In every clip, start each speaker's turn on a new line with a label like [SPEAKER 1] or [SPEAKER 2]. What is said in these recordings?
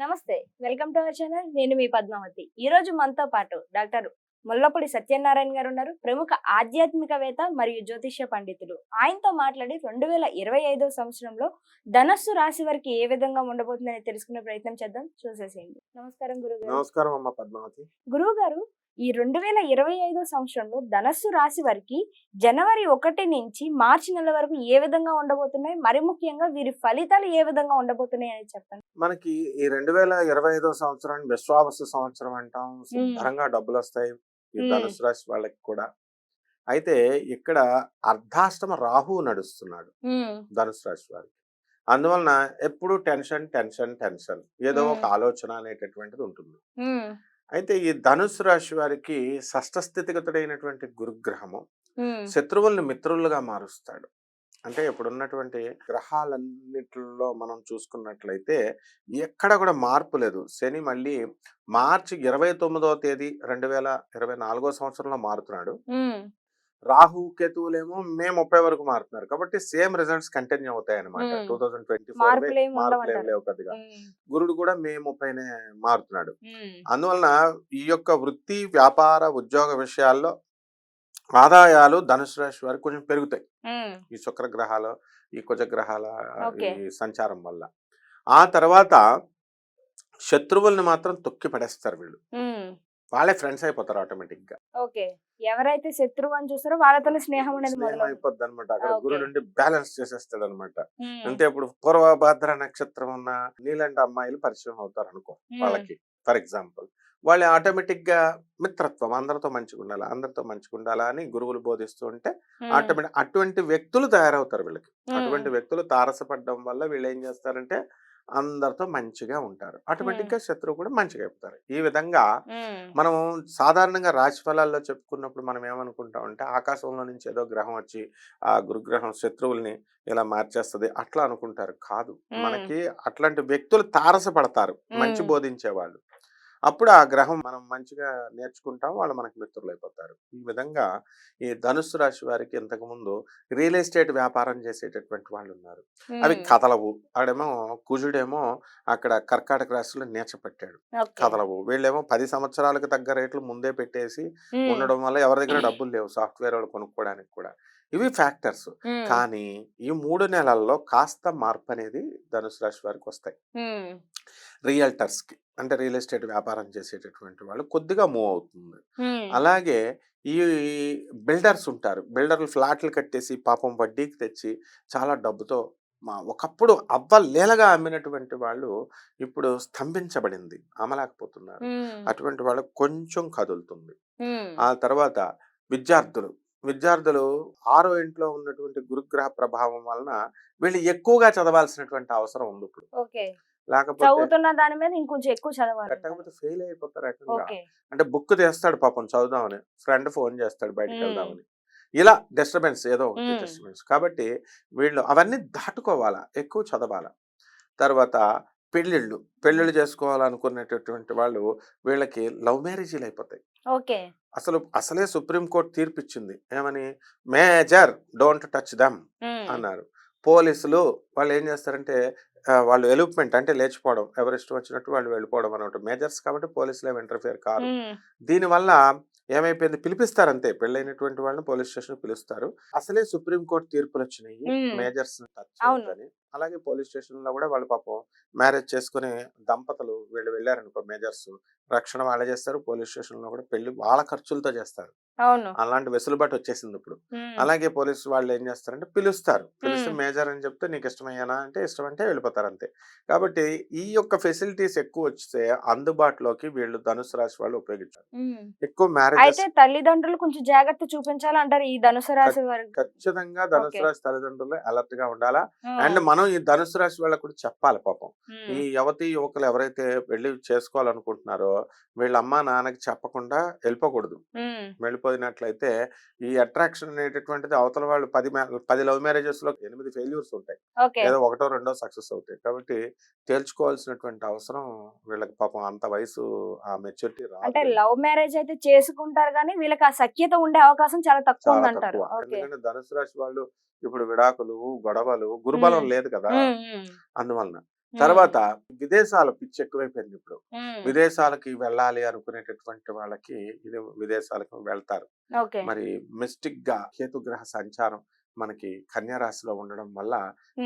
[SPEAKER 1] నమస్తే. Welcome to our channel. నేను మీ పద్మావతి. ఈ రోజు మనతో పాటు డాక్టర్ ముల్లపూడి సత్యనారాయణ గారు ఉన్నారు. ప్రముఖ ఆధ్యాత్మికవేత్త మరియు జ్యోతిష్య పండితులు. ఆయనతో మాట్లాడి 2025 సంవత్సరంలో ధనస్సు రాశి వారికి ఏ విధంగా ఉండబోతుందని తెలుసుకునే ప్రయత్నం చేద్దాం. చూసేసేయండి. నమస్కారం గురుగారు.
[SPEAKER 2] నమస్కారం అమ్మ పద్మావతి.
[SPEAKER 1] గురువుగారు, ఈ 2025 సంవత్సరంలో ధనస్సు రాశి వారికి జనవరి 1 నుంచి మార్చి నెల వరకు ఏ విధంగా ఉండబోతున్నాయి, మరి ముఖ్యంగా వీరి ఫలితాలు ఏ విధంగా ఉండబోతున్నాయి అని చెప్పండి.
[SPEAKER 2] మనకి ఈ 2025 సంవత్సరాన్ని విశ్వావసు సంవత్సరం అంటాం. శుభ్రంగా డబ్బులు వస్తాయి ఈ ధనుసు రాశి వాళ్ళకి కూడా. అయితే ఇక్కడ అర్ధాష్టమ రాహువు నడుస్తున్నాడు ధనుసు రాశి వారికి. అందువలన ఎప్పుడు టెన్షన్ టెన్షన్ టెన్షన్, ఏదో ఒక ఆలోచన అనేటటువంటిది ఉంటుంది. అయితే ఈ ధనుసు రాశి వారికి షష్ఠ స్థితిగతుడైనటువంటి గురుగ్రహము శత్రువుల్ని మిత్రులుగా మారుస్తాడు. అంటే ఇప్పుడున్నటువంటి గ్రహాలన్నిటిలో మనం చూసుకున్నట్లయితే ఎక్కడ కూడా మార్పు లేదు. శని మళ్ళీ మార్చి 29వ తేదీ 2024 సంవత్సరంలో మారుతున్నాడు. రాహు కేతువులేమో మే 30 వరకు మారుతున్నారు. కాబట్టి సేమ్ రిజల్ట్స్ కంటిన్యూ అవుతాయి అనమాట. 2024 మార్పులేం లేవు పెద్దగా. గురుడు కూడా మే 30నే మారుతున్నాడు. అందువలన ఈ యొక్క వృత్తి, వ్యాపార, ఉద్యోగ విషయాల్లో ఆదాయాలు ధనుసు రాశి వారికి కొంచెం పెరుగుతాయి ఈ శుక్రగ్రహాలు, ఈ కుజగ్రహాల ఈ సంచారం వల్ల. ఆ తర్వాత శత్రువుల్ని మాత్రం తొక్కి పడేస్తారు వీళ్ళు. వాళ్ళే ఫ్రెండ్స్ అయిపోతారు ఆటోమేటిక్ గా.
[SPEAKER 1] ఎవరైతే శత్రువు అని చూస్తారో వాళ్ళతోనే స్నేహం
[SPEAKER 2] అయిపోద్ది అనమాట. అక్కడ గురుడు బ్యాలెన్స్ చేసేస్తాడు అనమాట. అంటే ఇప్పుడు పూర్వభద్ర నక్షత్రం ఉన్న నీలాంటి అమ్మాయిలు పరిచయం అవుతారు అనుకో వాళ్ళకి. ఫర్ ఎగ్జాంపుల్, వాళ్ళు ఆటోమేటిక్ గా మిత్రత్వం, అందరితో మంచిగా ఉండాలి, అందరితో మంచిగా ఉండాలా అని గురువులు బోధిస్తూ ఉంటే ఆటోమేటిక్ అటువంటి వ్యక్తులు తయారవుతారు వీళ్ళకి. అటువంటి వ్యక్తులు తారసపడడం వల్ల వీళ్ళు ఏం చేస్తారంటే అందరితో మంచిగా ఉంటారు. ఆటోమేటిక్ గా శత్రువు కూడా మంచిగా అయిపోతారు. ఈ విధంగా మనం సాధారణంగా రాశి ఫలాల్లో చెప్పుకున్నప్పుడు మనం ఏమనుకుంటామంటే ఆకాశంలో నుంచి ఏదో గ్రహం వచ్చి ఆ గురుగ్రహం శత్రువుల్ని ఇలా మార్చేస్తుంది అట్లా అనుకుంటారు. కాదు, మనకి అట్లాంటి వ్యక్తులు తారసపడతారు మంచి బోధించే వాళ్ళు. అప్పుడు ఆ గ్రహం మనం మంచిగా నేర్చుకుంటాం, వాళ్ళు మనకి మిత్రులు అయిపోతారు. ఈ విధంగా ఈ ధనుస్సు రాశి వారికి ఇంతకుముందు రియల్ ఎస్టేట్ వ్యాపారం చేసేటటువంటి వాళ్ళు ఉన్నారు. అవి కదలవు. ఆడేమో కుజుడేమో అక్కడ కర్కాటక రాశిలో నేర్చపెట్టాడు, కదలవు. వీళ్ళేమో 10 సంవత్సరాలకు తగ్గ రేట్లు ముందే పెట్టేసి ఉండడం వల్ల ఎవరి దగ్గర డబ్బులు లేవు సాఫ్ట్వేర్ వాళ్ళు కొనుక్కోవడానికి కూడా. ఇవి ఫ్యాక్టర్స్. కానీ ఈ 3 నెలల్లో కాస్త మార్పు అనేది ధనుసు రాశి వారికి వస్తాయి. రియల్టర్స్ కి, అంటే రియల్ ఎస్టేట్ వ్యాపారం చేసేటటువంటి వాళ్ళు కొద్దిగా మూవ్ అవుతుంది. అలాగే ఈ బిల్డర్స్ ఉంటారు. బిల్డర్లు ఫ్లాట్లు కట్టేసి పాపం వడ్డీకి తెచ్చి చాలా డబ్బుతో ఒకప్పుడు అవ్వలేలగా అమ్మినటువంటి వాళ్ళు ఇప్పుడు స్తంభించబడింది, అమ్మలేకపోతున్నారు. అటువంటి వాళ్ళకు కొంచెం కదులుతుంది. ఆ తర్వాత విద్యార్థులు 6వ ఇంట్లో ఉన్నటువంటి గురుగ్రహ ప్రభావం వలన వీళ్ళు ఎక్కువగా చదవాల్సినటువంటి అవసరం ఉంది ఇప్పుడు.
[SPEAKER 1] చదువుతున్న దాని మీద ఇంకొంచెం ఎక్కువ చదవాలి,
[SPEAKER 2] లేకపోతే ఫెయిల్ అయిపోతారు ఏకంగా. అంటే బుక్ తెస్తాడు పాపం చదువుదామని, ఫ్రెండ్ ఫోన్ చేస్తాడు బయటకు వెళ్దామని, ఇలా డిస్టర్బెన్స్ ఏదో ఒకటి డిస్టర్బెన్స్. కాబట్టి వీళ్ళు అవన్నీ దాటుకోవాలా, ఎక్కువ చదవాలా. తర్వాత పెళ్ళిళ్ళు చేసుకోవాలనుకునేటటువంటి వాళ్ళు వీళ్ళకి లవ్ మ్యారేజీలు అయిపోతాయి. అసలే సుప్రీంకోర్టు తీర్పు ఇచ్చింది ఏమని, మేజర్ డోంట్ టచ్ దమ్ అన్నారు. పోలీసులు వాళ్ళు ఏం చేస్తారంటే వాళ్ళు ఎలూప్మెంట్ అంటే లేచిపోవడం, ఎవరి ఇష్టం వచ్చినట్టు వాళ్ళు వెళ్ళిపోవడం అనమాట. మేజర్స్ కాబట్టి పోలీసులు ఏమి ఇంటర్ఫియర్ కారు. దీనివల్ల ఏమైపోయింది, పిలిపిస్తారు అంతే, పెళ్ళైనటువంటి వాళ్ళని పోలీస్ స్టేషన్ పిలుస్తారు. అసలే సుప్రీంకోర్టు తీర్పులు వచ్చినాయి మేజర్స్ టచ్ అని. అలాగే పోలీస్ స్టేషన్ లో కూడా వాళ్ళు పాపం మ్యారేజ్ చేసుకునే దంపతులు వీళ్ళు వెళ్ళారనుకో, మేజర్స్ రక్షణ వాళ్ళే చేస్తారు. పోలీస్ స్టేషన్ లో కూడా పెళ్లి వాళ్ళ ఖర్చులతో చేస్తారు. అలాంటి వెసులుబాటు వచ్చేసింది ఇప్పుడు. అలాగే పోలీసు వాళ్ళు ఏం చేస్తారంటే పిలుస్తారు, పిలిచి మేజర్ అని చెప్తే నీకు ఇష్టమయ్యానా అంటే ఇష్టం అంటే వెళ్ళిపోతారు అంతే. కాబట్టి ఈ యొక్క ఫెసిలిటీస్ ఎక్కువ వస్తే అందుబాటులోకి వీళ్ళు ధనుసు రాశి వాళ్ళు ఉపయోగించారు. ఎక్కువ మ్యారేజ్
[SPEAKER 1] తల్లిదండ్రులు కొంచెం జాగ్రత్త చూపించాలంటారు ఈ ధనుసు రాశి వారు.
[SPEAKER 2] ఖచ్చితంగా ధనుసు రాశి తల్లిదండ్రులు అలర్ట్ గా ఉండాలా. అండ్ మనం ఈ ధనుసు రాశి వాళ్ళకు కూడా చెప్పాలి పాపం. ఈ యువకులు ఎవరైతే పెళ్లి చేసుకోవాలనుకుంటున్నారో వీళ్ళ అమ్మా నాన్నకి చెప్పకుండా వెళ్ళిపోకూడదు. వెళ్ళిపోయినట్లయితే ఈ అట్రాక్షన్ అనేటటువంటిది అవతల వాళ్ళు 10 లవ్ మ్యారేజెస్ లో 8 ఫెయిల్యూర్స్ ఉంటాయి, ఏదో 1 2 సక్సెస్ అవుతాయి. కాబట్టి తేల్చుకోవాల్సినటువంటి అవసరం వీళ్ళకి పాపం అంత వయసు ఆ మెచ్యూరిటీ రాదు.
[SPEAKER 1] అంటే లవ్ మ్యారేజ్ అయితే చేసుకుంటారు కానీ వీళ్ళకి ఆ సఖ్యత ఉండే అవకాశం చాలా తక్కువ ఉందంటారు.
[SPEAKER 2] ఎందుకంటే ధనుసు రాశి వాళ్ళు ఇప్పుడు విడాకులు, గొడవలు, గురుబలం లేదు కదా, అందువలన తర్వాత విదేశాల పిచ్చి ఎక్కువైపోయింది ఇప్పుడు. విదేశాలకి వెళ్ళాలి అనుకునేటటువంటి వాళ్ళకి ఇది విదేశాలకు వెళ్తారు.
[SPEAKER 1] ఓకే.
[SPEAKER 2] మరి మిస్టిక్ గా కేతుగ్రహ సంచారం మనకి కన్యా రాశిలో ఉండడం వల్ల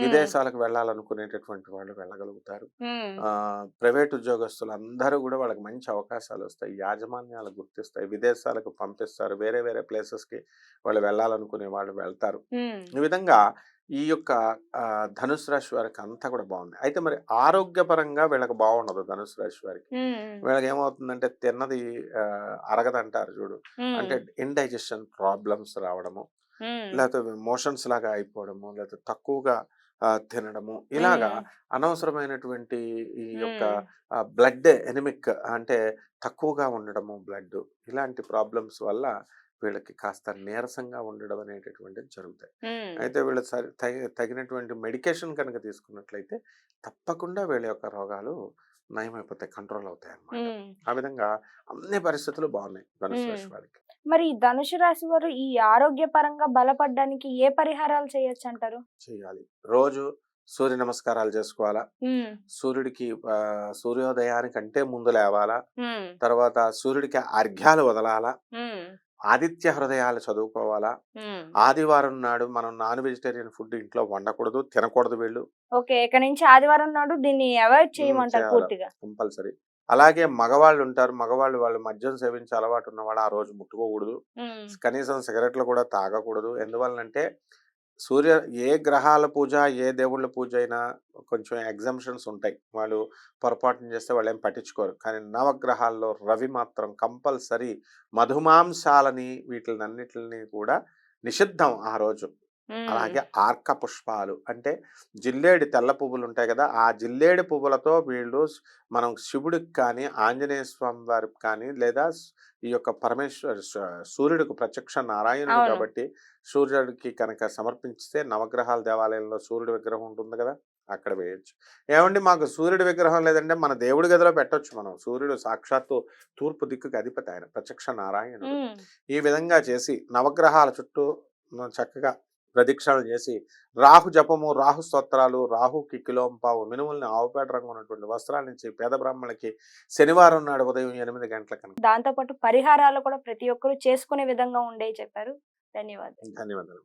[SPEAKER 2] విదేశాలకు వెళ్ళాలనుకునేటటువంటి వాళ్ళు వెళ్ళగలుగుతారు. ప్రైవేట్ ఉద్యోగస్తులు అందరూ కూడా వాళ్ళకి మంచి అవకాశాలు వస్తాయి, యాజమాన్యాలు గుర్తిస్తాయి, విదేశాలకు పంపిస్తారు, వేరే వేరే ప్లేసెస్ కి వాళ్ళు వెళ్ళాలనుకునే వాళ్ళు వెళ్తారు. ఈ విధంగా ఈ యొక్క ధనుసు రాశి వారికి అంతా కూడా బాగుంది. అయితే మరి ఆరోగ్యపరంగా వీళ్ళకి బాగుండదు ధనుసు రాశి వారికి. వీళ్ళకి ఏమవుతుందంటే తిన్నది అరగదంటారు చూడు, అంటే ఇండైజెషన్ ప్రాబ్లమ్స్ రావడము, లేకపోతే మోషన్స్ లాగా అయిపోవడము, లేకపోతే తక్కువగా తినడము, ఇలాగా అనవసరమైనటువంటి ఈ యొక్క బ్లడ్ ఎనిమిక్ అంటే తక్కువగా ఉండడము బ్లడ్, ఇలాంటి ప్రాబ్లమ్స్ వల్ల వీళ్ళకి కాస్త నీరసంగా ఉండడం అనేటటువంటిది జరుగుతాయి. అయితే వీళ్ళు తగినటువంటి మెడికేషన్ కనుక తీసుకున్నట్లయితే తప్పకుండా వీళ్ళ యొక్క రోగాలు నయమైపోతాయి, కంట్రోల్ అవుతాయి అన్నమాట. ఆ విధంగా అన్ని పరిస్థితులు బాగున్నాయి ధనుసు రాశి వారికి.
[SPEAKER 1] మరి ఈ ధనుసు రాశి వారు ఈ ఆరోగ్యపరంగా బలపడడానికి ఏ పరిహారాలు చేయొచ్చు అంటారు?
[SPEAKER 2] చేయాలి, రోజు సూర్య నమస్కారాలు చేసుకోవాలా, సూర్యుడికి సూర్యోదయానికంటే ముందు లేవాలా, తర్వాత సూర్యుడికి అర్ఘ్యాలు వదలాలా, ఆదిత్య హృదయాలు చదువుకోవాలా, ఆదివారం నాడు మనం నాన్ వెజిటేరియన్ ఫుడ్ ఇంట్లో వండకూడదు, తినకూడదు వీళ్ళు.
[SPEAKER 1] ఓకే, ఇక నుంచి ఆదివారం నాడు దీన్ని అవాయిడ్ చేయమంటారు పూర్తిగా.
[SPEAKER 2] కంపల్సరీ. అలాగే మగవాళ్ళు ఉంటారు, మగవాళ్ళు వాళ్ళు మద్యం సేవించే అలవాటు ఉన్న వాళ్ళు ఆ రోజు ముట్టుకోకూడదు, కనీసం సిగరెట్లు కూడా తాగకూడదు. ఎందువల్లంటే ఏ గ్రహాల పూజ, ఏ దేవుళ్ళ పూజ అయినా కొంచెం ఎగ్జంప్షన్స్ ఉంటాయి, వాళ్ళు పొరపాటున చేస్తే వాళ్ళు ఏం పట్టించుకోరు. కానీ నవగ్రహాల్లో రవి మాత్రం కంపల్సరీ మధుమాంసాలని వీటినన్నిటిని కూడా నిషిద్ధం ఆ రోజు. అలాగే ఆర్క పుష్పాలు అంటే జిల్లేడి తెల్ల పువ్వులు ఉంటాయి కదా, ఆ జిల్లేడి పువ్వులతో వీళ్ళు మనం శివుడికి కానీ ఆంజనేయ స్వామి వారికి కానీ లేదా ఈ యొక్క సూర్యుడికి ప్రత్యక్ష నారాయణుడు కాబట్టి సూర్యుడికి కనుక సమర్పించితే నవగ్రహాల దేవాలయంలో సూర్యుడి విగ్రహం ఉంటుంది కదా, అక్కడ వేయచ్చు. ఏమండి మాకు సూర్యుడి విగ్రహం లేదంటే మన దేవుడి గదిలో పెట్టొచ్చు మనం. సూర్యుడు సాక్షాత్తు తూర్పు దిక్కుకి అధిపతి, ఆయన ప్రత్యక్ష నారాయణుడు. ఈ విధంగా చేసి నవగ్రహాల చుట్టూ చక్కగా ప్రదక్షిణలు చేసి రాహు జపము, రాహు స్తోత్రాలు, రాహుకి కిలోంపావు మినుముల్ని ఆవుపేట రంగు ఉన్నటువంటి వస్త్రాల నుంచి పేద బ్రాహ్మణులకి శనివారం నాడు ఉదయం 8 గంటలకు.
[SPEAKER 1] దాంతో పాటు పరిహారాలు కూడా ప్రతి ఒక్కరు చేసుకునే విధంగా ఉండే చెప్పారు. ధన్యవాదాలు.
[SPEAKER 2] ధన్యవాదాలు.